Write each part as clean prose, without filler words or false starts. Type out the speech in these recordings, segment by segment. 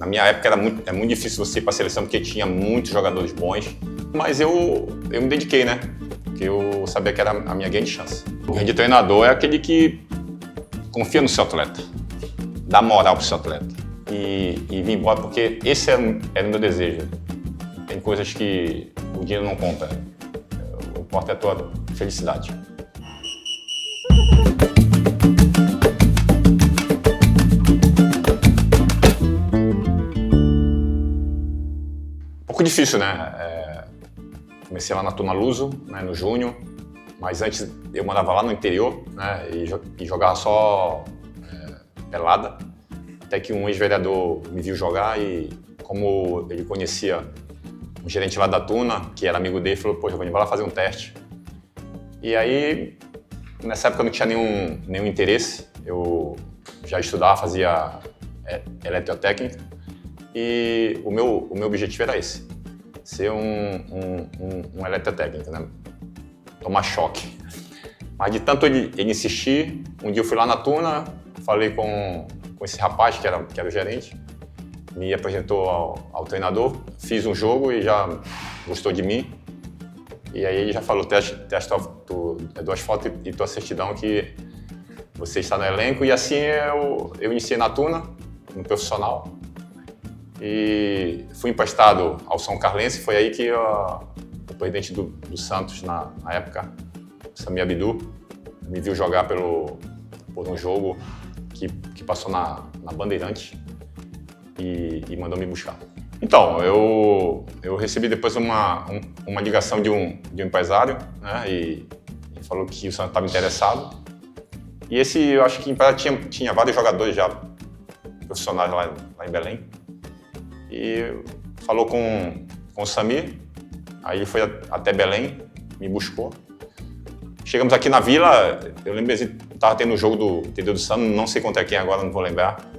Na minha época é muito difícil você ir para a seleção porque tinha muitos jogadores bons, mas eu me dediquei, né? Porque eu sabia que era a minha grande chance. O grande treinador é aquele que confia no seu atleta, dá moral pro seu atleta e vir embora, porque esse era o meu desejo. Tem coisas que o dinheiro não compra, o que importa é a tua felicidade. Um pouco difícil, né? Comecei lá na Turma Luso, né, no Júnior, mas antes eu morava lá no interior, né, e jogava só pelada, até que um ex-vereador me viu jogar e, como ele conhecia um gerente lá da Tuna, que era amigo dele, falou: "Poxa, Giovanni, vai lá fazer um teste". E aí, nessa época eu não tinha nenhum interesse, eu já estudava, fazia eletrotécnica, e o meu objetivo era esse, ser um eletrotécnico, né? Tomar choque. Mas de tanto ele insistir, um dia eu fui lá na Tuna, falei com esse rapaz que era o gerente, me apresentou ao treinador, fiz um jogo e já gostou de mim. E aí ele já falou: teste duas fotos e tua certidão que você está no elenco. E assim eu iniciei na Tuna, no profissional, e fui emprestado ao São Carlense. Foi aí que o presidente do Santos, na época, Samir Abdu, me viu jogar por um jogo que passou na Bandeirantes e mandou me buscar. Então, eu recebi depois uma ligação de um empresário, né, e falou que o Santos estava interessado. E eu acho que o empresário tinha vários jogadores já profissionais lá em Belém. E falou com o Samir, aí ele foi até Belém, me buscou. Chegamos aqui na Vila, eu lembro que estava tendo o jogo do TD do Santos, não sei contra quem agora, não vou lembrar,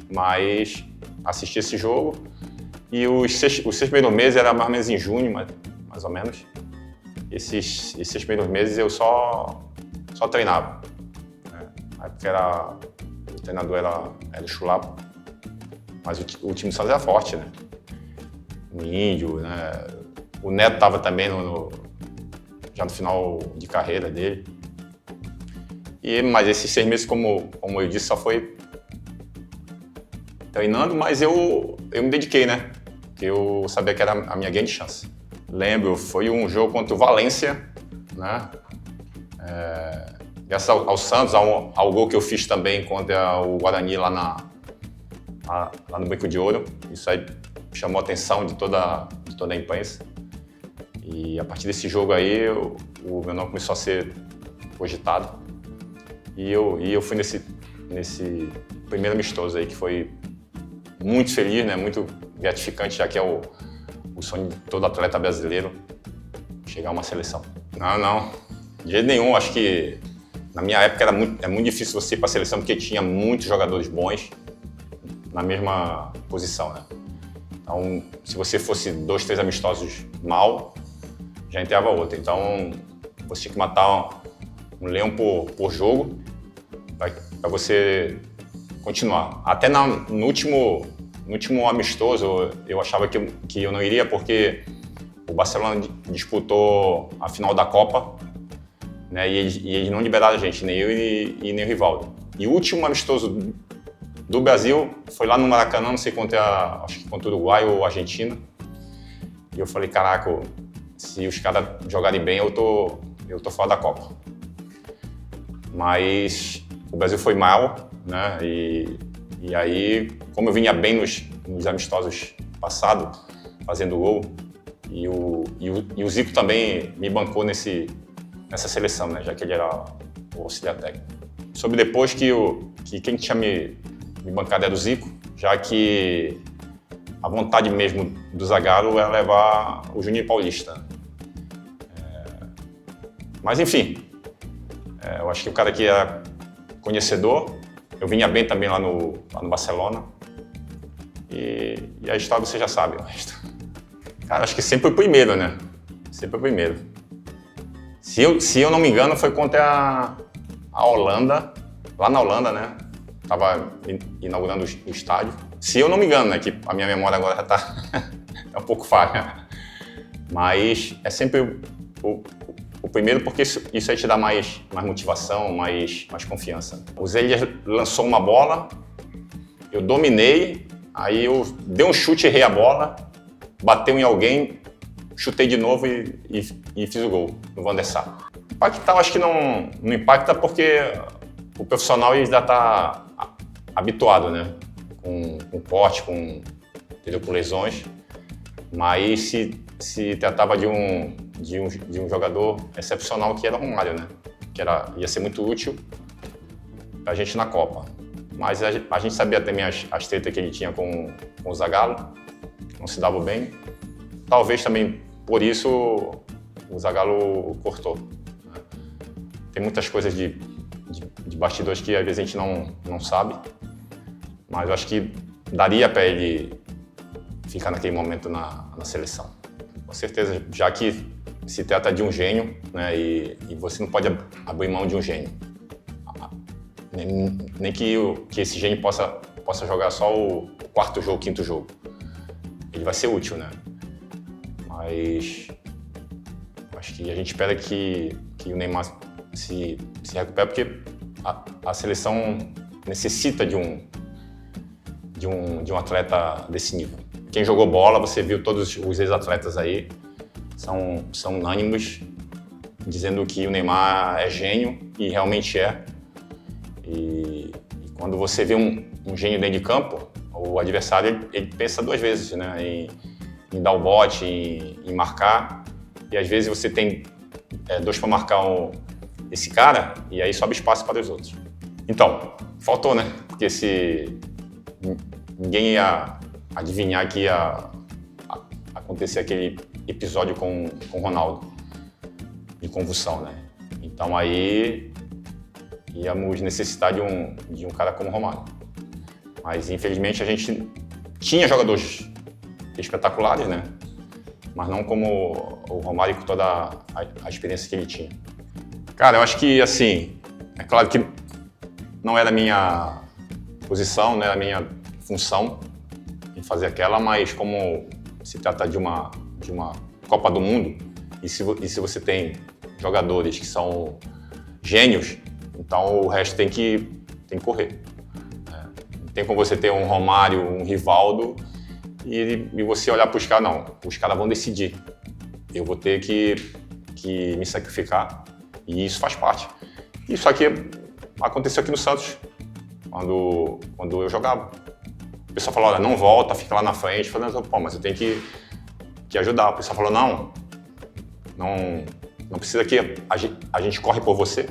mas assisti esse jogo. E os seis primeiros meses era mais ou menos em junho, mais ou menos. Esses 6 primeiros meses eu só treinava. Na época o treinador era o Chulapo, mas o time do Santos era forte, né? O Índio, né? O Neto estava também já no final de carreira dele. Mas esses 6 meses, como eu disse, só foi treinando, mas eu me dediquei, né? Porque eu sabia que era a minha grande chance. Lembro, foi um jogo contra o Valência, né? Graças ao Santos, ao gol que eu fiz também contra o Guarani lá no Beco de Ouro. Isso aí chamou a atenção de toda a imprensa. E a partir desse jogo aí, o meu nome começou a ser cogitado. E eu fui nesse primeiro amistoso aí, que foi muito feliz, né? Muito gratificante, já que é o sonho de todo atleta brasileiro, chegar a uma seleção. Não, de jeito nenhum. Acho que na minha época é muito difícil você ir para a seleção, porque tinha muitos jogadores bons na mesma posição, né? Então, se você fosse 2, 3 amistosos mal, já entrava outro. Então, você tinha que matar um leão por jogo para você continuar. Até no último amistoso, eu achava que eu não iria, porque o Barcelona disputou a final da Copa, né, e eles não liberaram a gente, nem eu e nem o Rivaldo. E o último amistoso do Brasil foi lá no Maracanã, não sei acho que contra o Uruguai ou Argentina. E eu falei: caraca, se os caras jogarem bem, eu tô fora da Copa. Mas o Brasil foi mal, né? E aí, como eu vinha bem nos amistosos passados, fazendo gol, e o Zico também me bancou nessa seleção, né? Já que ele era o auxiliar técnico. Soube depois que quem tinha me bancado era o Zico, já que a vontade mesmo do Zagallo era levar o Juninho Paulista. Mas enfim, eu acho que o cara aqui era conhecedor. Eu vinha bem também lá no Barcelona. E a história você já sabe. Cara, acho que sempre o primeiro, né? Sempre o primeiro. Se eu não me engano, foi contra a Holanda, lá na Holanda, né? Tava inaugurando o estádio. Se eu não me engano, né, que a minha memória agora já tá um pouco falha. Mas é sempre o primeiro, porque isso aí te dá mais motivação, mais confiança. O Zé Elias lançou uma bola, eu dominei, aí eu dei um chute, errei a bola, bateu em alguém, chutei de novo e fiz o gol no Van der Sar. Impactar, acho que não impacta porque o profissional ele já está habituado, né? Com corte, com lesões, mas se tratava de um jogador excepcional que era o Romário, né? Que ia ser muito útil pra gente na Copa. Mas a gente sabia também as tretas que ele tinha com o Zagallo, não se dava bem. Talvez também por isso o Zagallo cortou. Né? Tem muitas coisas de bastidores que às vezes a gente não sabe, mas eu acho que daria para ele ficar naquele momento na seleção. Com certeza, já que se trata de um gênio, né, e você não pode abrir mão de um gênio. Nem que esse gênio possa jogar só o quarto jogo, quinto jogo. Ele vai ser útil, né? Mas acho que a gente espera que o Neymar se recupere, porque a seleção necessita de um atleta desse nível. Quem jogou bola, você viu todos os ex-atletas aí, são unânimes, dizendo que o Neymar é gênio, e realmente é. E quando você vê um gênio dentro de campo, o adversário ele pensa duas vezes, né, em dar o bote, em marcar, e às vezes você tem dois para marcar esse cara, e aí sobe espaço para os outros. Então, faltou, né? Porque ninguém ia adivinhar que ia acontecer aquele episódio com o Ronaldo, de convulsão, né? Então aí íamos necessitar de um cara como o Romário. Mas infelizmente a gente tinha jogadores espetaculares, né? Mas não como o Romário com toda a experiência que ele tinha. Cara, eu acho que, assim, é claro que não era a minha posição, não era a minha função em fazer aquela, mas como se trata de uma Copa do Mundo, e se você tem jogadores que são gênios, então o resto tem que correr. Não tem como você ter um Romário, um Rivaldo, e você olhar para os caras, não, os caras vão decidir. Eu vou ter que me sacrificar, e isso faz parte. Isso aqui aconteceu aqui no Santos, quando eu jogava. O pessoal falou, olha, não volta, fica lá na frente. Eu falei, pô, mas eu tenho que ajudar. O pessoal falou, não precisa que a gente corre por você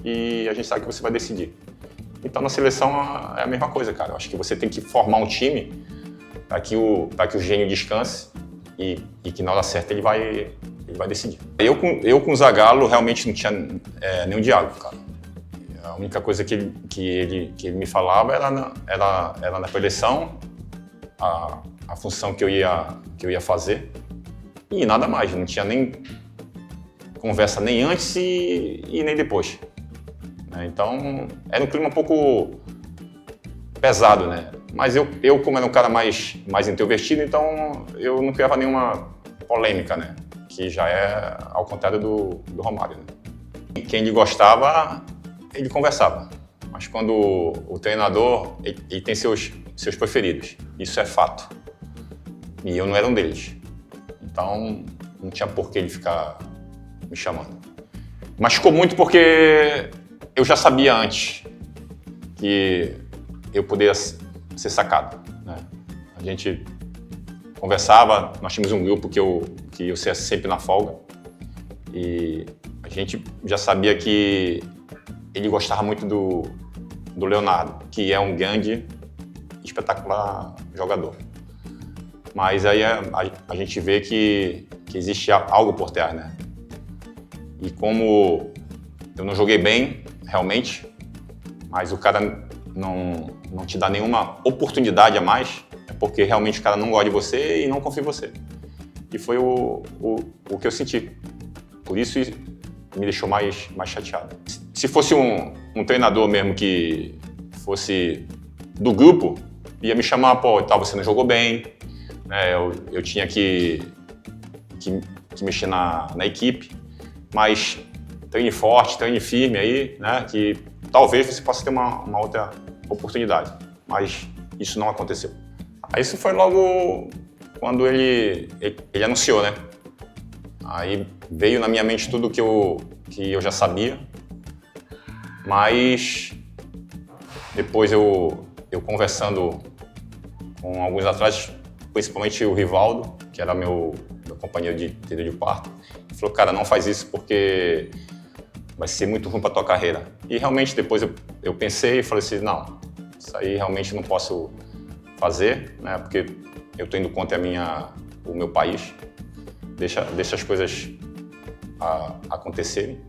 e a gente sabe que você vai decidir. Então, na seleção é a mesma coisa, cara. Eu acho que você tem que formar um time para que o gênio descanse e que na hora certa ele vai decidir. Eu com o Zagallo realmente não tinha nenhum diálogo, cara. A única coisa que ele me falava era na preleção, a função que eu ia fazer, e nada mais. Não tinha nem conversa nem antes e nem depois. Então, era um clima um pouco pesado, né? Mas eu como era um cara mais introvertido, então eu não criava nenhuma polêmica, né? Que já é ao contrário do Romário, né? Quem ele gostava, ele conversava. Mas quando o treinador, ele tem seus preferidos. Isso é fato. E eu não era um deles. Então, não tinha por que ele ficar me chamando. Mas ficou muito porque eu já sabia antes que eu poderia ser sacado, né? A gente conversava, nós tínhamos um grupo que eu saía sempre na folga, e a gente já sabia que ele gostava muito do Leonardo, que é um grande, espetacular jogador. Mas aí a gente vê que existe algo por trás, né? E como eu não joguei bem, realmente, mas o cara não te dá nenhuma oportunidade a mais, é porque realmente o cara não gosta de você e não confia em você. E foi o que eu senti. Por isso me deixou mais chateado. Se fosse um treinador mesmo que fosse do grupo, ia me chamar, pô, tal, você não jogou bem, né? Eu tinha que mexer na equipe, mas treine forte, treine firme aí, né? Que talvez você possa ter uma outra oportunidade, mas isso não aconteceu. Aí isso foi logo quando ele anunciou, né? Aí veio na minha mente tudo que eu já sabia, mas depois eu conversando com alguns atletas, principalmente o Rivaldo, que era meu companheiro de trilha de parto, ele falou, cara, não faz isso porque vai ser muito ruim para tua carreira. E realmente depois eu pensei e falei assim, não, isso aí realmente não posso fazer, né? Porque eu estou indo contra o meu país. Deixa as coisas acontecerem.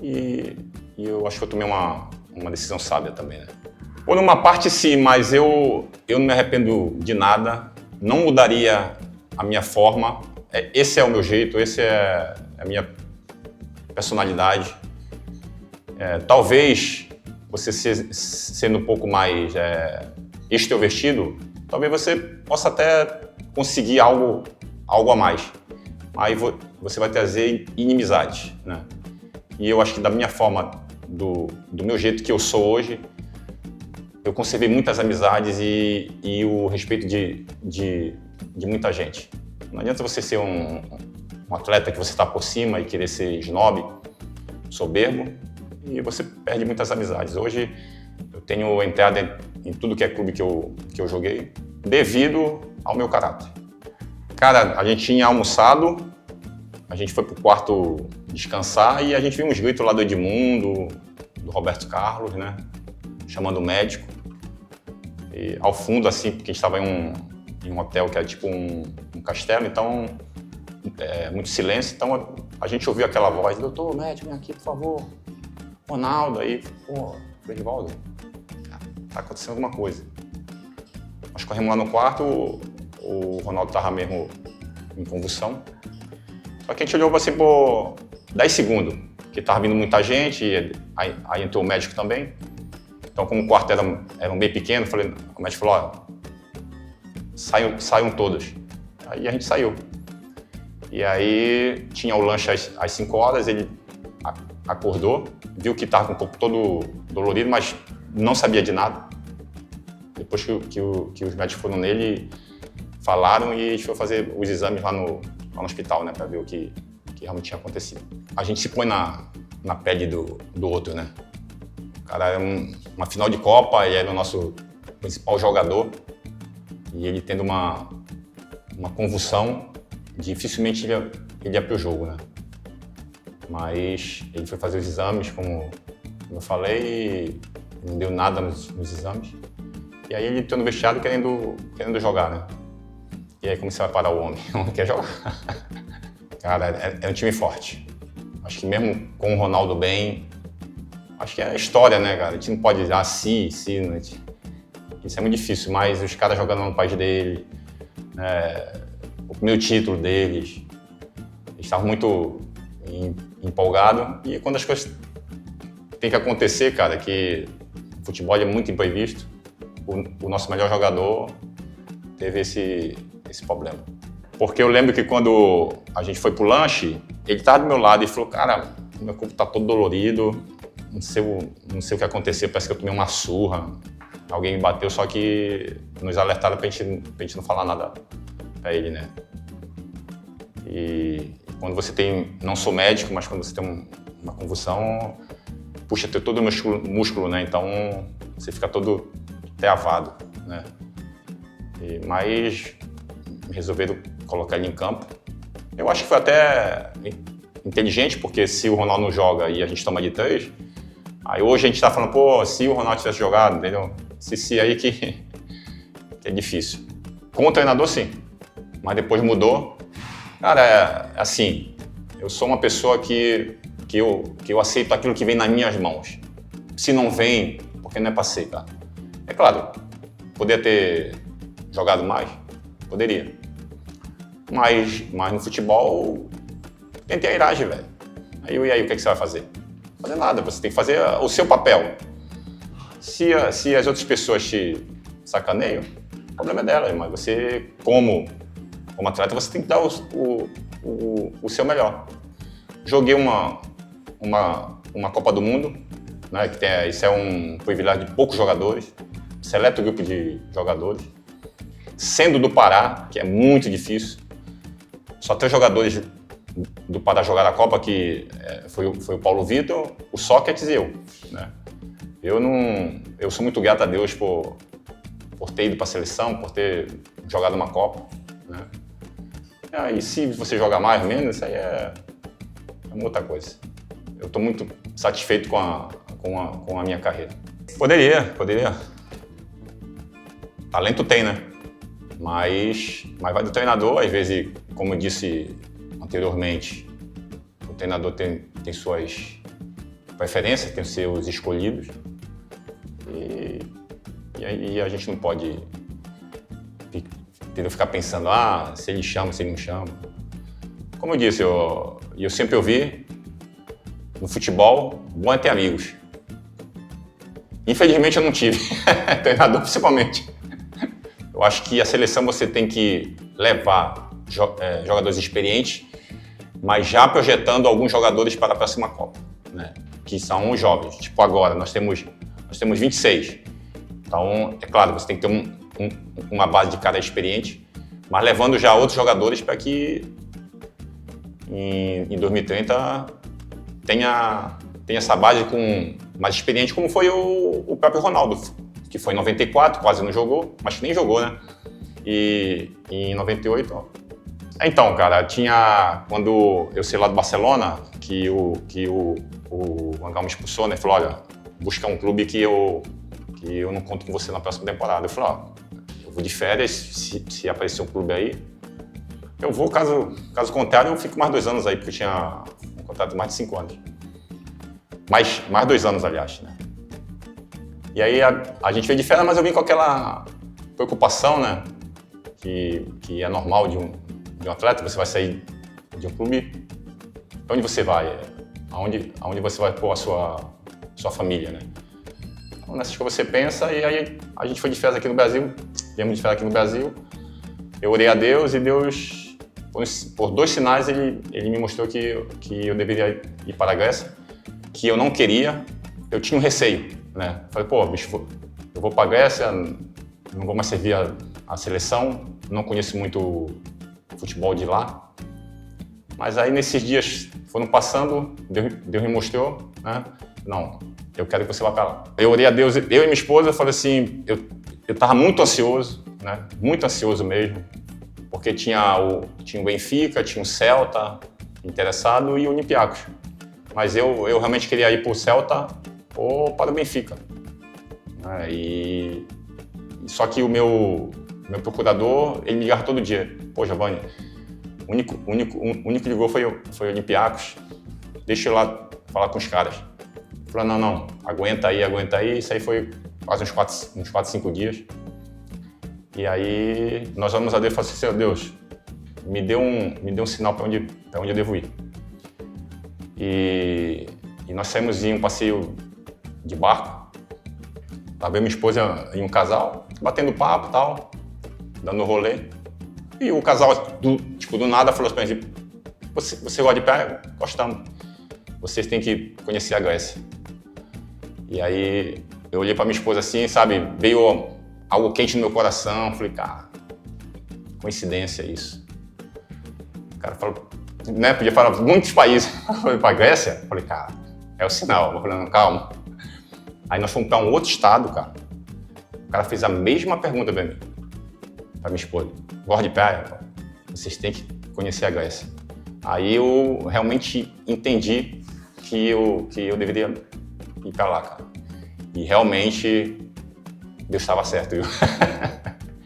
E eu acho que eu tomei uma decisão sábia também, né? Por uma parte sim, mas eu não me arrependo de nada, não mudaria a minha forma. Esse é o meu jeito, esse é a minha personalidade. Talvez você sendo um pouco mais extrovertido, talvez você possa até conseguir algo a mais. Aí você vai trazer inimizade, né? E eu acho que da minha forma, do meu jeito que eu sou hoje, eu conservei muitas amizades e o respeito de muita gente. Não adianta você ser um atleta que você está por cima e querer ser snob, soberbo, e você perde muitas amizades. Hoje eu tenho entrada em tudo que é clube que eu joguei devido ao meu caráter. Cara, a gente tinha almoçado, a gente foi pro quarto descansar e a gente viu uns gritos lá do Edmundo, do Roberto Carlos, né? Chamando o médico. E ao fundo, assim, porque a gente estava em um hotel que era tipo um castelo, então muito silêncio. Então a gente ouviu aquela voz, doutor, médico, vem aqui, por favor. Ronaldo, aí, pô, Rivaldo, tá acontecendo alguma coisa. Nós corremos lá no quarto, o Ronaldo tava mesmo em convulsão. Só que a gente olhou assim por 10 segundos, porque tava vindo muita gente, e aí entrou o médico também. Então, como o quarto era bem pequeno, o médico falou, ó, saiam todos. Aí a gente saiu. E aí tinha o lanche às 5 horas, ele acordou, viu que estava com o corpo todo dolorido, mas não sabia de nada. Depois que os médicos foram nele, falaram e a gente foi fazer os exames lá no hospital, né, para ver o que realmente tinha acontecido. A gente se põe na pele do outro, né? O cara era uma final de Copa, ele era o nosso principal jogador e ele tendo uma convulsão, dificilmente ele ia pro jogo, né? Mas ele foi fazer os exames, como eu falei, e não deu nada nos exames. E aí ele entrou no vestiário querendo jogar, né? E aí como você vai parar o homem? O homem quer jogar. Cara, é um time forte. Acho que mesmo com o Ronaldo bem, acho que é a história, né, cara? A gente não pode dizer, né? Isso é muito difícil, mas os caras jogando no país dele, o primeiro título deles, eles estavam muito empolgados. E quando as coisas têm que acontecer, cara, que o futebol é muito imprevisto, o nosso melhor jogador teve esse problema. Porque eu lembro que quando a gente foi pro lanche, ele estava do meu lado e falou, cara, meu corpo tá todo dolorido, não sei o que aconteceu, parece que eu tomei uma surra, alguém me bateu, só que nos alertaram pra gente não falar nada pra ele, né? E quando você tem, não sou médico, mas quando você tem uma convulsão, puxa todo o músculo, né? Então você fica todo travado, né? Mas resolveram colocar ele em campo. Eu acho que foi até inteligente, porque se o Ronaldo não joga e a gente toma de 3, aí hoje a gente tá falando, pô, se o Ronaldo tivesse jogado, entendeu? Se aí que é difícil. Com o treinador, sim, mas depois mudou. Cara, assim, eu sou uma pessoa que eu aceito aquilo que vem nas minhas mãos. Se não vem, porque não é pra ser, cara. É claro, poderia ter jogado mais, poderia. Mas no futebol, tem a iragem, velho. E aí, o que você vai fazer? Não fazer nada, você tem que fazer o seu papel. Se as outras pessoas sacaneio, o problema é dela, mas você, como atleta, você tem que dar o seu melhor. Joguei uma Copa do Mundo, né, isso é um privilégio de poucos jogadores, seleto grupo de jogadores, sendo do Pará, que é muito difícil. Só 3 jogadores do Pará jogaram a Copa, que foi o Paulo Vitor, o Sócrates e eu, né? Eu sou muito grato a Deus por ter ido para a seleção, por ter jogado uma Copa, né? E se você jogar mais ou menos, isso aí é uma outra coisa. Eu estou muito satisfeito com a minha carreira. Poderia. Talento tem, né? Mas vai do treinador, às vezes, como eu disse anteriormente, o treinador tem suas preferências, tem os seus escolhidos. E a gente não pode ficar pensando, se ele chama, se ele não chama. Como eu disse, eu sempre ouvi, no futebol, bom é ter amigos. Infelizmente eu não tive, treinador principalmente. Eu acho que a seleção você tem que levar jogadores experientes, mas já projetando alguns jogadores para a próxima Copa, né? Que são os jovens. Tipo agora, nós temos 26. Então, é claro, você tem que ter uma base de cara experiente, mas levando já outros jogadores para que em 2030 tenha essa base com mais experiente, como foi o próprio Ronaldo, que foi em 94, quase não jogou, mas que nem jogou, né? E em 98, ó. Então, cara, quando eu saí lá do Barcelona, que o Van Gaal me expulsou, né? Falou, olha, busca um clube que eu não conto com você na próxima temporada. Eu falei, eu vou de férias, se aparecer um clube aí, eu vou, caso contrário, eu fico mais 2 anos aí, porque eu tinha um contrato de mais de 5 anos. Mais 2 anos, aliás, né? E aí a gente veio de férias, mas eu vim com aquela preocupação, né? Que é normal de um atleta, você vai sair de um clube, para onde você vai? Aonde você vai pôr a sua família, né? Então, nessas coisas você pensa, e aí a gente foi de férias aqui no Brasil, viemos de férias aqui no Brasil, eu orei a Deus e Deus, por 2 sinais, ele me mostrou que eu deveria ir para a Grécia, que eu não queria, eu tinha um receio, né? Falei, bicho, eu vou para a Grécia, não vou mais servir a seleção, não conheço muito futebol de lá. Mas aí nesses dias foram passando, Deus me mostrou, né? Não, eu quero que você vá para lá. Eu orei a Deus, eu e minha esposa, falei assim, eu estava muito ansioso, né? Muito ansioso mesmo, porque tinha o Benfica, tinha o Celta interessado e o Olympiacos. Mas eu realmente queria ir para o Celta ou para o Benfica. Só que o meu procurador, ele me ligava todo dia. Pô, Giovanni, o único que ligou foi o Olympiacos. Deixa eu ir lá falar com os caras. Ele falou, não, aguenta aí. Isso aí foi quase uns 4, 5 dias. E aí nós vamos a Deus e falamos assim, Senhor Deus, me dê um sinal para onde eu devo ir. E nós saímos em um passeio de barco. Tava eu e minha esposa em um casal, batendo papo e tal, dando rolê. E o casal, do nada, falou assim, você gosta de praia? Gostamos. Vocês têm que conhecer a Grécia. E aí eu olhei pra minha esposa assim, sabe, veio algo quente no meu coração. Falei, cara, coincidência isso. O cara falou, né, podia falar muitos países. Eu falei, pra Grécia? Falei, cara, é o sinal. Eu falei, não, calma. Aí nós fomos para um outro estado, cara. O cara fez a mesma pergunta pra mim, pra minha esposa. Gosta de praia? Vocês têm que conhecer a Grécia. Aí eu realmente entendi que eu deveria ir pra lá, cara. E realmente Deus estava certo, viu?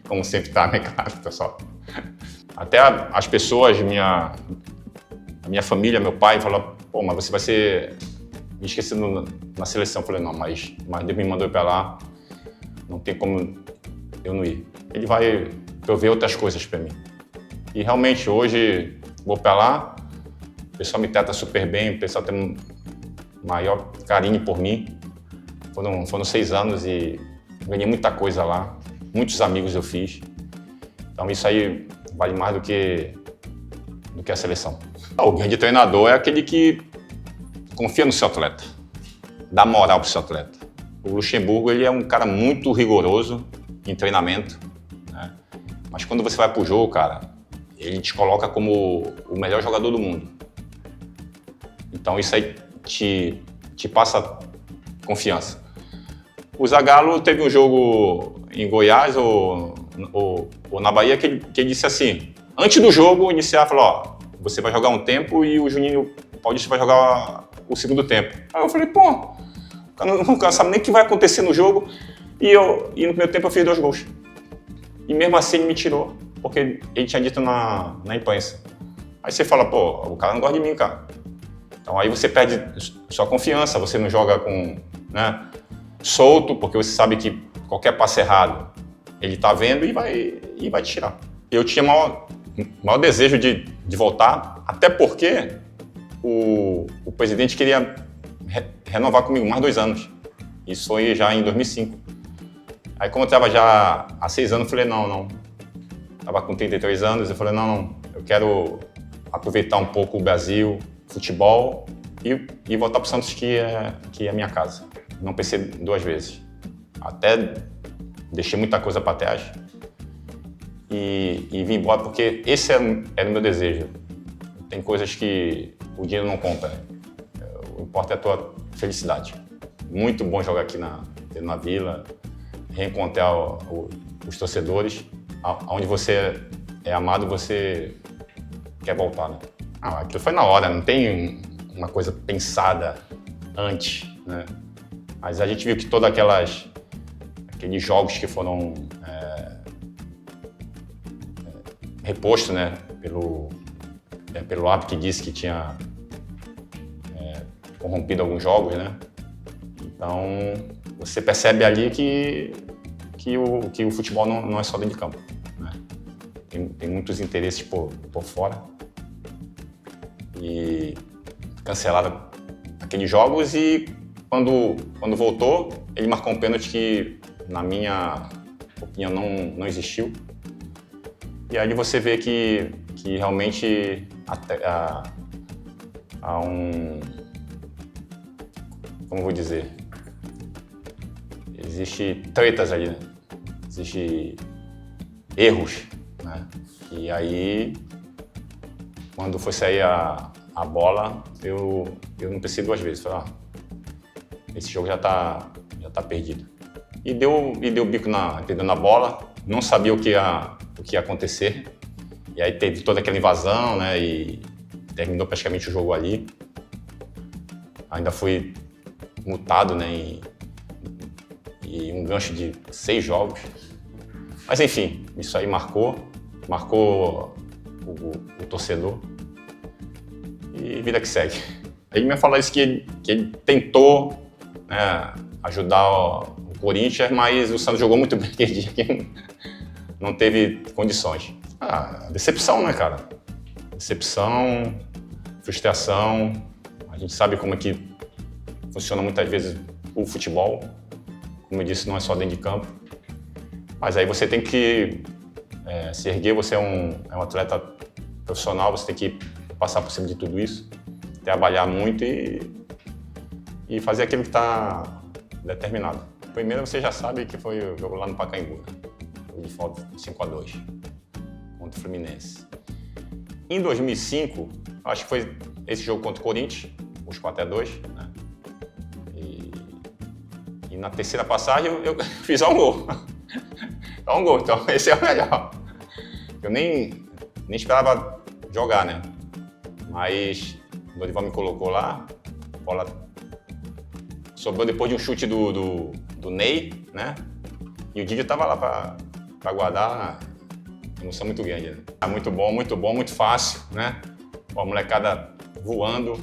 Como sempre tá, né, cara, pessoal? Até as pessoas, a minha família, meu pai, falaram, pô, mas você vai ser esquecido na seleção. Eu falei, não, mas Deus me mandou ir pra lá, não tem como eu não ir. Ele vai prover outras coisas pra mim. E realmente, hoje, vou pra lá, o pessoal me trata super bem, o pessoal tem um maior carinho por mim. Foram 6 anos e ganhei muita coisa lá. muitos amigos eu fiz. Então isso aí vale mais do que a seleção. O grande treinador é aquele que confia no seu atleta, dá moral pro seu atleta. O Luxemburgo, ele é um cara muito rigoroso em treinamento, né? Mas quando você vai pro jogo, cara, ele te coloca como o melhor jogador do mundo. Então isso aí te passa confiança. O Zagallo teve um jogo em Goiás ou na Bahia que ele disse assim, antes do jogo iniciar, falou, ó, você vai jogar um tempo e o Juninho Paulista vai jogar o segundo tempo. Aí eu falei, pô, o cara não sabe nem o que vai acontecer no jogo e no primeiro tempo eu fiz 2 gols. E mesmo assim ele me tirou, porque ele tinha dito na imprensa. Aí você fala, pô, o cara não gosta de mim, cara. Então aí você perde sua confiança, você não joga com, né, solto, porque você sabe que qualquer passe errado ele tá vendo e vai te tirar. Eu tinha maior desejo de voltar, até porque o presidente queria renovar comigo mais 2 anos. Isso foi já em 2005. Aí como eu estava já há 6 anos, eu falei, não. Estava com 33 anos, eu falei, não, eu quero aproveitar um pouco o Brasil, futebol e voltar para o Santos, que é a minha casa. Não pensei 2 vezes. Até deixei muita coisa para trás e vim embora porque esse era o meu desejo. Tem coisas que o dinheiro não compra. O que importa é a tua felicidade. Muito bom jogar aqui na Vila, reencontrar os torcedores. Onde você é amado, você quer voltar, né? Aquilo foi na hora, não tem uma coisa pensada antes, né? Mas a gente viu que todos aqueles jogos que foram repostos, né, pelo árbitro que disse que tinha corrompido alguns jogos, né? Então você percebe ali que o futebol não é só dentro de campo, né? Tem muitos interesses por fora. E cancelaram aqueles jogos e quando voltou, ele marcou um pênalti que, na minha opinião, não existiu. E aí você vê que realmente há um... Como vou dizer? Existe tretas ali, né? Existe erros, né? E aí, quando foi sair a bola, eu não pensei 2 vezes. Falei, esse jogo já tá perdido. E deu bico na bola, não sabia o que ia acontecer. E aí teve toda aquela invasão, né? E terminou praticamente o jogo ali. Ainda fui multado, né? E um gancho de 6 jogos. Mas enfim, isso aí marcou o torcedor. E vida que segue. Ele me falou isso que ele tentou, né, ajudar o Corinthians, mas o Santos jogou muito bem aquele dia que não teve condições. Decepção, né, cara? Decepção, frustração. A gente sabe como é que funciona muitas vezes o futebol. Como eu disse, não é só dentro de campo. Mas aí você tem que se erguer, você é um atleta profissional, você tem que passar por cima de tudo isso, trabalhar muito e fazer aquilo que está determinado. Primeiro você já sabe que foi o jogo lá no Pacaembu, né? De falta 5-2 contra o Fluminense. Em 2005, acho que foi esse jogo contra o Corinthians, os 4-2, né? E na terceira passagem eu fiz um gol. Então esse é o melhor. Eu nem esperava jogar, né? Mas o Dorival me colocou lá, a bola sobrou depois de um chute do Ney, né? E o Didi tava lá para guardar, emoção muito grande, né? Muito bom, muito fácil, né? A molecada voando,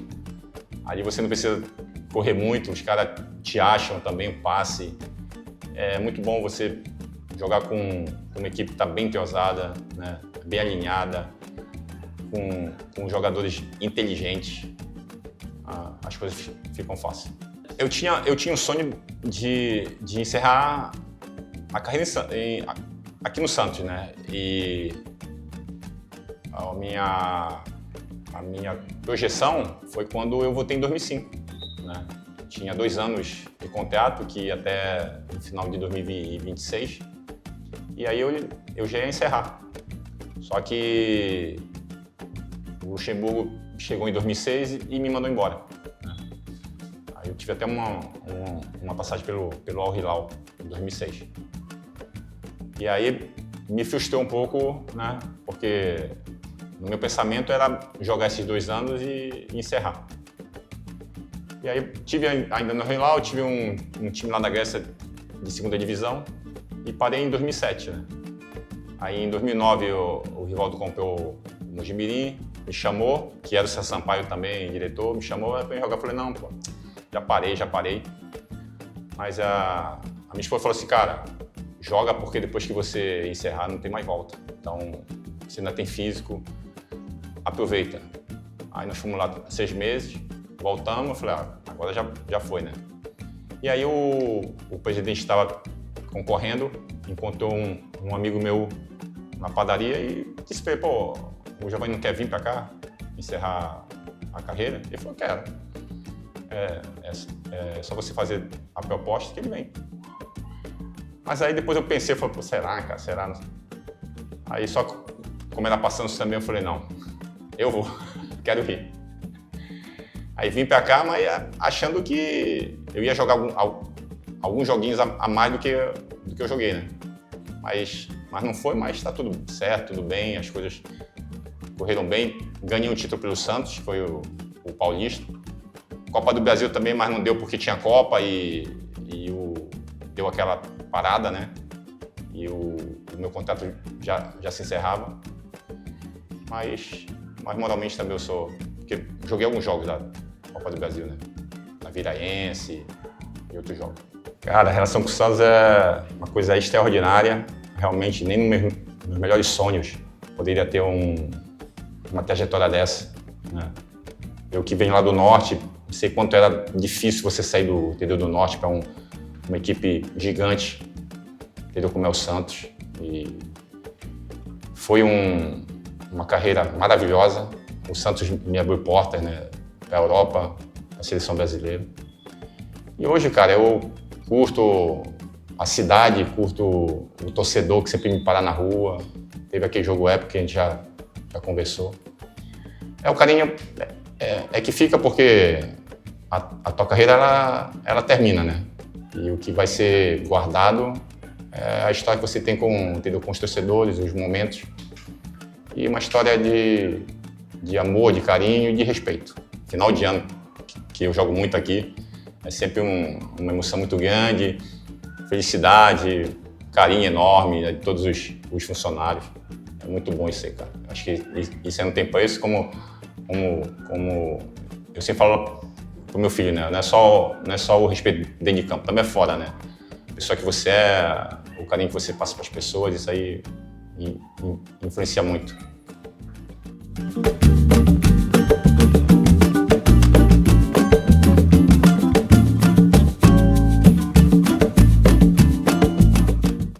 ali você não precisa correr muito, os caras te acham também o passe. É muito bom você jogar com uma equipe que está bem entrosada, né? Bem alinhada, com jogadores inteligentes, as coisas ficam fáceis. Eu tinha um sonho de encerrar a carreira aqui no Santos, né? E a minha projeção foi quando eu voltei em 2005, né? Tinha 2 anos de contrato, que ia até o final de 2026, e aí eu já ia encerrar. Só que o Luxemburgo chegou em 2006 e me mandou embora, né? Aí eu tive até uma passagem pelo Al Hilal em 2006. E aí me frustrou um pouco, né? Porque no meu pensamento era jogar esses 2 anos e encerrar. E aí tive ainda no Al Hilal, tive um time lá da Grécia de segunda divisão e parei em 2007, né? Aí em 2009 o Rivaldo comprou o Mojimirim, me chamou, que era o César Sampaio também, diretor, me chamou para jogar. Eu falei, não, pô, já parei. Mas a minha esposa falou assim, cara, joga porque depois que você encerrar não tem mais volta. Então, você ainda tem físico, aproveita. Aí nós fomos lá 6 meses, voltamos, eu falei, agora já foi, né? E aí o presidente estava concorrendo, encontrou um amigo meu na padaria e disse pra ele, pô, o Giovanni não quer vir pra cá, encerrar a carreira? Ele falou, quero. É só você fazer a proposta que ele vem. Mas aí depois eu pensei, falei, pô, será, cara, será? Aí só como era passando isso também, eu falei, não, eu vou, quero ir. Aí vim pra cá, mas achando que eu ia jogar alguns joguinhos a mais do que eu joguei, né? Mas não foi, mas tá tudo certo, tudo bem, as coisas correram bem. Ganhei um título pelo Santos, foi o Paulista. Copa do Brasil também, mas não deu porque tinha Copa e deu aquela parada, né? E o meu contrato já se encerrava. Mas moralmente também eu sou... Porque joguei alguns jogos da Copa do Brasil, né? Na Viraense e outros jogos. Cara, a relação com o Santos é uma coisa extraordinária. Realmente, nem nos meus melhores sonhos poderia ter uma trajetória dessa, né? Eu que venho lá do Norte, sei quanto era difícil você sair do interior do Norte para uma equipe gigante, entendeu, como é o Santos. E foi uma carreira maravilhosa. O Santos me abriu portas, né, para a Europa, para a seleção brasileira. E hoje, cara, eu curto a cidade, curto o torcedor que sempre me para na rua. Teve aquele jogo épico que a gente já conversou. O carinho que fica porque a tua carreira ela termina, né? E o que vai ser guardado é a história que você tem com os torcedores, os momentos. E uma história de amor, de carinho e de respeito. Final de ano, que eu jogo muito aqui, é sempre uma emoção muito grande, felicidade, carinho enorme, né, de todos os funcionários. É muito bom isso aí, cara. Acho que isso aí não tem preço, como eu sempre falo pro meu filho, né? Não é só o respeito dentro de campo, também é fora, né? A pessoa que você é, o carinho que você passa para as pessoas, isso aí influencia muito.